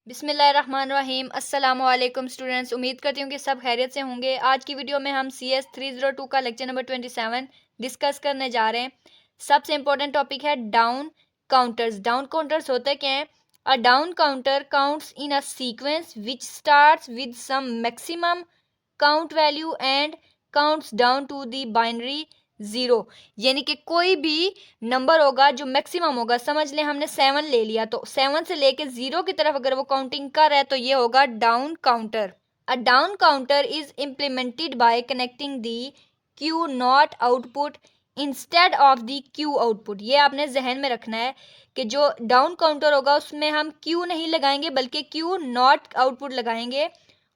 बिस्मिल्लाहिर्रहमानिर्रहीम। अस्सलामु अलैकुम स्टूडेंट्स, उम्मीद करती हूँ कि सब खैरियत से होंगे। आज की वीडियो में हम CS 302 का लेक्चर नंबर 27 डिस्कस करने जा रहे हैं। सबसे इम्पोर्टेंट टॉपिक है डाउन काउंटर्स। डाउन काउंटर्स होते क्या हैं? A down counter counts in a sequence which starts with some maximum count value and counts down to the binary zero. यानी कि कोई भी नंबर होगा जो मैक्सिमम होगा, समझ लें हमने 7 ले लिया, तो 7 से लेके 0 की तरफ अगर वो काउंटिंग कर रहा है तो ये होगा down counter. A down counter is implemented by connecting the Q not output instead of the Q output. ये आपने जहन में रखना है कि जो डाउन काउंटर होगा उसमें हम क्यू नहीं लगाएंगे बल्कि क्यू नॉट आउटपुट लगाएंगे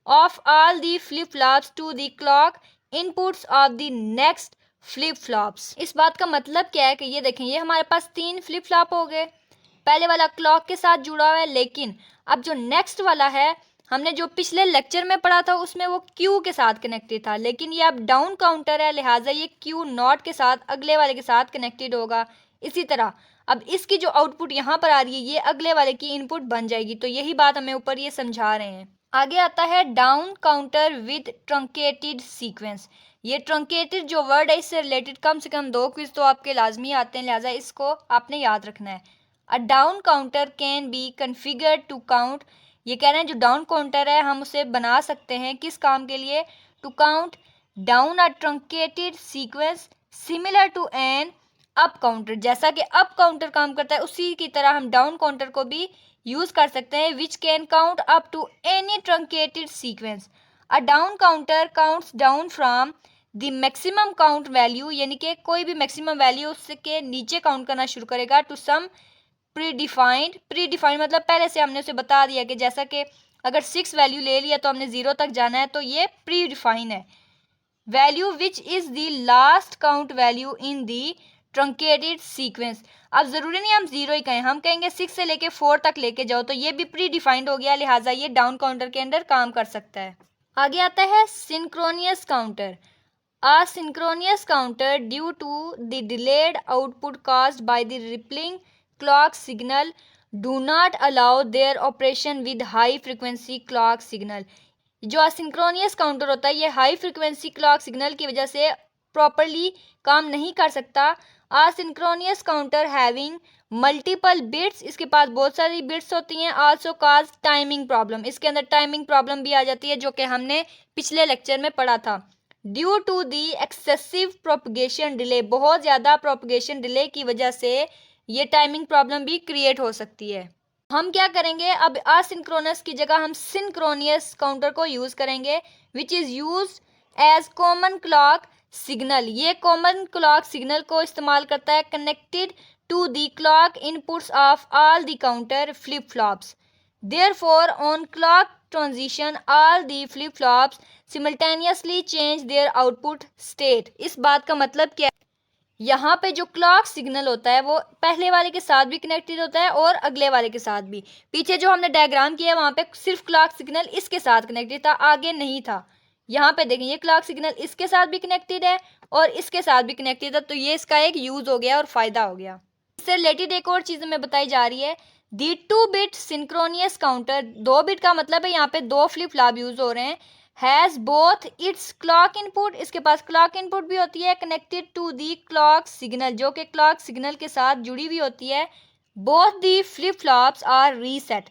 of all the flip flops to the clock inputs of the next flip flops. इस बात का मतलब क्या है कि ये देखें, ये हमारे पास 3 फ्लिप फ्लॉप हो गए। पहले वाला क्लॉक के साथ जुड़ा हुआ है, लेकिन अब जो नेक्स्ट वाला है हमने जो पिछले लेक्चर में पढ़ा था उसमें वो क्यू के साथ कनेक्टेड था, लेकिन ये अब डाउन काउंटर है, लिहाजा ये क्यू नॉट के साथ अगले वाले के साथ कनेक्टेड होगा। इसी तरह अब इसकी जो आउटपुट यहाँ पर आ रही है ये अगले वाले की इनपुट बन जाएगी। तो यही बात हमें ऊपर ये समझा रहे हैं। आगे आता है down counter with truncated sequence. ये ट्रंकेटेड जो वर्ड है इससे रिलेटेड कम से कम 2 क्विज तो आपके लाजमी आते हैं, लिहाजा इसको आपने याद रखना है। A down counter can be configured to count. ये कह रहे हैं जो डाउन काउंटर है हम उसे बना सकते हैं किस काम के लिए? To count down a truncated sequence similar to an up counter. जैसा कि अप काउंटर काम करता है उसी की तरह हम डाउन काउंटर को भी यूज कर सकते हैं, which can count up to any truncated sequence. A down counter counts down from the maximum count value, यानी कि कोई भी मैक्सिमम वैल्यू उसके नीचे काउंट करना शुरू करेगा, टू सम प्री डिफाइंड मतलब पहले से हमने उसे बता दिया कि जैसा कि अगर 6 वैल्यू ले लिया तो हमने 0 तक जाना है, तो ये प्री डिफाइन है। Value which is the last count value in the truncated sequence. अब जरूरी नहीं हम 0 ही कहें, हम कहेंगे 6 से लेके 4 तक लेके जाओ, तो ये भी प्री डिफाइंड हो गया, लिहाजा ये डाउन काउंटर के अंदर काम कर सकता है। आगे आता है synchronous counter. A synchronous counter due to the delayed output caused by the rippling clock signal do not allow their operation with high frequency clock signal। जो असिंक्रोनियस काउंटर होता है ये हाई फ्रिक्वेंसी क्लॉक सिग्नल की वजह से properly काम नहीं कर सकता। असिंक्रोनियस काउंटर हैविंग मल्टीपल बिट्स, इसके पास बहुत सारी बिट्स होती हैं। आल्सो काज टाइमिंग प्रॉब्लम, इसके अंदर टाइमिंग प्रॉब्लम भी आ जाती है जो कि हमने पिछले लेक्चर में पढ़ा था। Due to the excessive propagation delay, बहुत ज़्यादा प्रोपगेशन डिले की वजह से ये टाइमिंग प्रॉब्लम भी क्रिएट हो सकती है। हम क्या करेंगे, अब असिंक्रोनस की जगह हम सिंक्रोनियस काउंटर को यूज करेंगे, which is use as common clock signal. ये कॉमन क्लॉक सिग्नल को इस्तेमाल करता है connected to the clock inputs of all the counter flip flops. Therefore on clock transition all the flip flops simultaneously change their output state. इस बात का मतलब क्या है? यहाँ पे जो क्लॉक सिग्नल होता है वो पहले वाले के साथ भी कनेक्टेड होता है और अगले वाले के साथ भी। पीछे जो हमने डायग्राम किया है वहाँ पे सिर्फ क्लॉक सिग्नल इसके साथ कनेक्टेड था, आगे नहीं था। यहाँ पे देखें ये क्लॉक सिग्नल इसके साथ भी कनेक्टेड है और इसके साथ भी कनेक्टेड है, तो ये इसका एक यूज हो गया और फायदा हो गया। इससे रिलेटेड एक और चीज़ हमें बताई जा रही है, दी 2 बिट सिंक्रोनियस काउंटर। 2 बिट का मतलब है यहाँ पे 2 फ्लिप फ्लॉप यूज हो रहे हैं। Has both its clock input, इसके पास क्लॉक इनपुट भी होती है connected to the clock signal, जो कि क्लॉक सिग्नल के साथ जुड़ी हुई होती है। Both the flip flops are reset,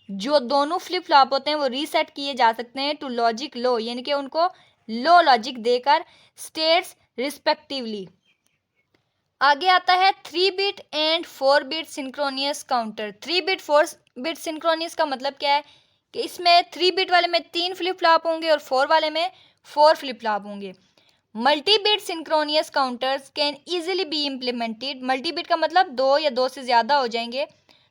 जो दोनों फ्लिप फ्लॉप होते हैं वो रीसेट किए जा सकते हैं टू लॉजिक लो, यानी कि उनको लो लॉजिक देकर स्टेट्स रिस्पेक्टिवली। आगे आता है 3 bit and 4 bit synchronous counter. 3 bit 4 bit synchronous का मतलब क्या है कि इसमें 3 बिट वाले में 3 फ्लिप फ्लॉप होंगे और 4 वाले में 4 फ्लिप फ्लॉप होंगे। Multi bit synchronous counters can easily be implemented. Multi bit का मतलब 2 या 2 से ज़्यादा हो जाएंगे,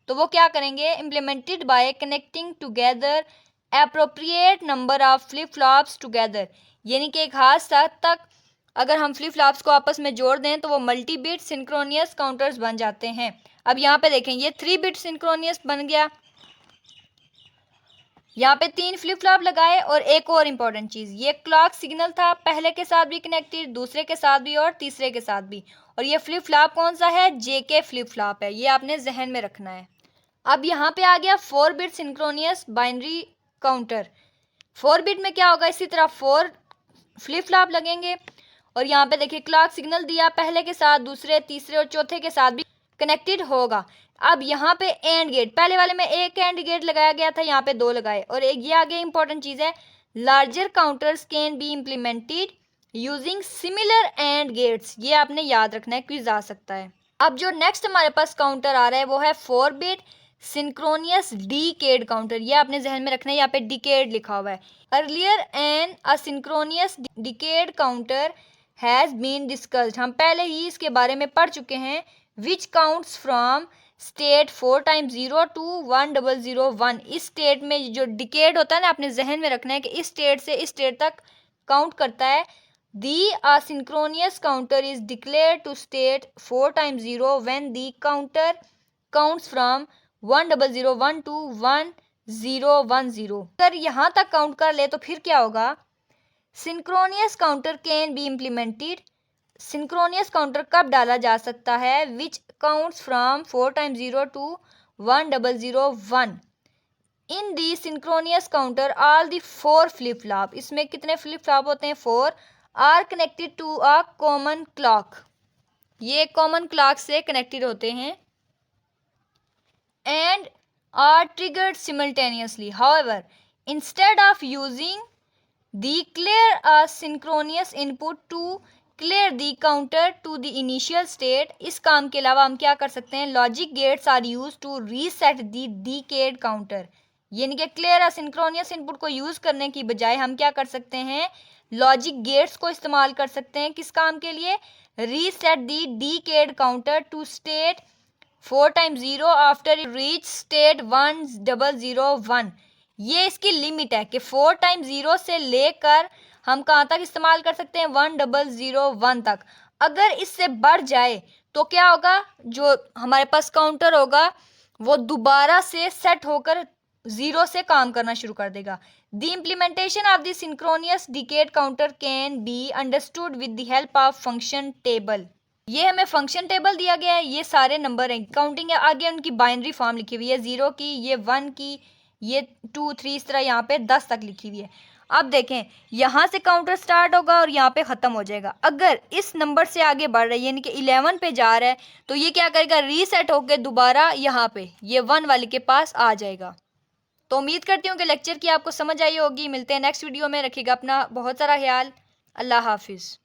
तो वो क्या करेंगे, implemented by connecting together appropriate number of flip flops together. यानी कि एक खास हद तक अगर हम फ्लिप फ्लॉप्स को आपस में जोड़ दें तो वो मल्टी बिट सिंक्रोनियस काउंटर्स बन जाते हैं। अब यहाँ पे देखें ये 3 बिट सिंक्रोनियस बन गया, यहाँ पे 3 फ्लिप फ्लॉप लगाए। और एक और इम्पॉर्टेंट चीज़, ये क्लॉक सिग्नल था, पहले के साथ भी कनेक्टेड, दूसरे के साथ भी और तीसरे के साथ भी। और ये फ्लिप फ्लॉप कौन सा है? JK फ्लिप फ्लॉप है, ये आपने जहन में रखना है। अब यहाँ पे आ गया 4 bit synchronous binary counter. 4 bit में क्या होगा, इसी तरह 4 फ्लिप फ्लॉप लगेंगे और यहाँ पे देखिए क्लॉक सिग्नल दिया, पहले के साथ, दूसरे, तीसरे और चौथे के साथ भी कनेक्टेड होगा। अब यहाँ पे एंड गेट, पहले वाले में एक एंड गेट लगाया गया था, यहाँ पे 2 लगाए। और एक ये आगे इंपॉर्टेंट चीज़ है, larger counters can be implemented using similar and gates. ये आपने याद रखना है, क्विज आ सकता है। अब जो नेक्स्ट हमारे पास काउंटर आ रहा है वो है 4 बिट सिंक्रोनियस डिकेड काउंटर। ये आपने जहन में रखना है, यहाँ पे डिकेड लिखा हुआ है। Earlier an asynchronous decade counter has been discussed. हम पहले ही इसके बारे में पढ़ चुके हैं। Which counts from state 4 times 0 to 1001। इस स्टेट में जो डिकेड होता है ना, आपने जहन में रखना है कि इस स्टेट से इस स्टेट तक काउंट करता है। The asynchronous counter is declared to state 4 times 0 when the counter counts from 1001 to 1010। अगर यहाँ तक काउंट कर ले तो फिर क्या होगा, synchronous counter can be implemented. Synchronous counter कब डाला जा सकता है, which counts from 4 times 0 to 1001। In the synchronous counter all the 4 flip flop, इसमें कितने फ्लिप फ्लॉप होते हैं, 4, are connected to a common clock. ये कॉमन क्लॉक से कनेक्टेड होते हैं and are triggered simultaneously. However instead of using the clear asynchronous input to clear the counter to the initial state, इस काम के अलावा हम क्या कर सकते हैं, logic gates are use to reset the decade counter. यानी कि क्लियर असिंक्रोनियस इनपुट को यूज करने की बजाय हम क्या कर सकते हैं, लॉजिक गेट्स को इस्तेमाल कर सकते हैं। किस काम के लिए, reset the decade counter to state 4 times 0 after reach state 1001। ये इसकी लिमिट है कि 4 टाइम्स 0 से लेकर हम कहाँ तक इस्तेमाल कर सकते हैं, 1001 तक। अगर इससे बढ़ जाए तो क्या होगा, जो हमारे पास काउंटर होगा वो दोबारा से सेट होकर 0 से काम करना शुरू कर देगा। The implementation of the synchronous decade counter can be understood with the help of function table. ये हमें फंक्शन टेबल दिया गया है, ये सारे नंबर हैं, काउंटिंग है, आगे उनकी बाइनरी फॉर्म लिखी हुई है, 0 की, ये 1 की, ये 2 3, इस तरह यहाँ पे 10 तक लिखी हुई है। अब देखें, यहाँ से काउंटर स्टार्ट होगा और यहाँ पे ख़त्म हो जाएगा। अगर इस नंबर से आगे बढ़ रहा है यानी कि 11 पे जा रहा है तो ये क्या करेगा, रीसेट होकर दोबारा यहाँ पे ये 1 वाले के पास आ जाएगा। तो उम्मीद करती हूँ कि लेक्चर की आपको समझ आई होगी। मिलते हैं नेक्स्ट वीडियो में, रखिएगा अपना बहुत सारा ख्याल। अल्लाह हाफिज़।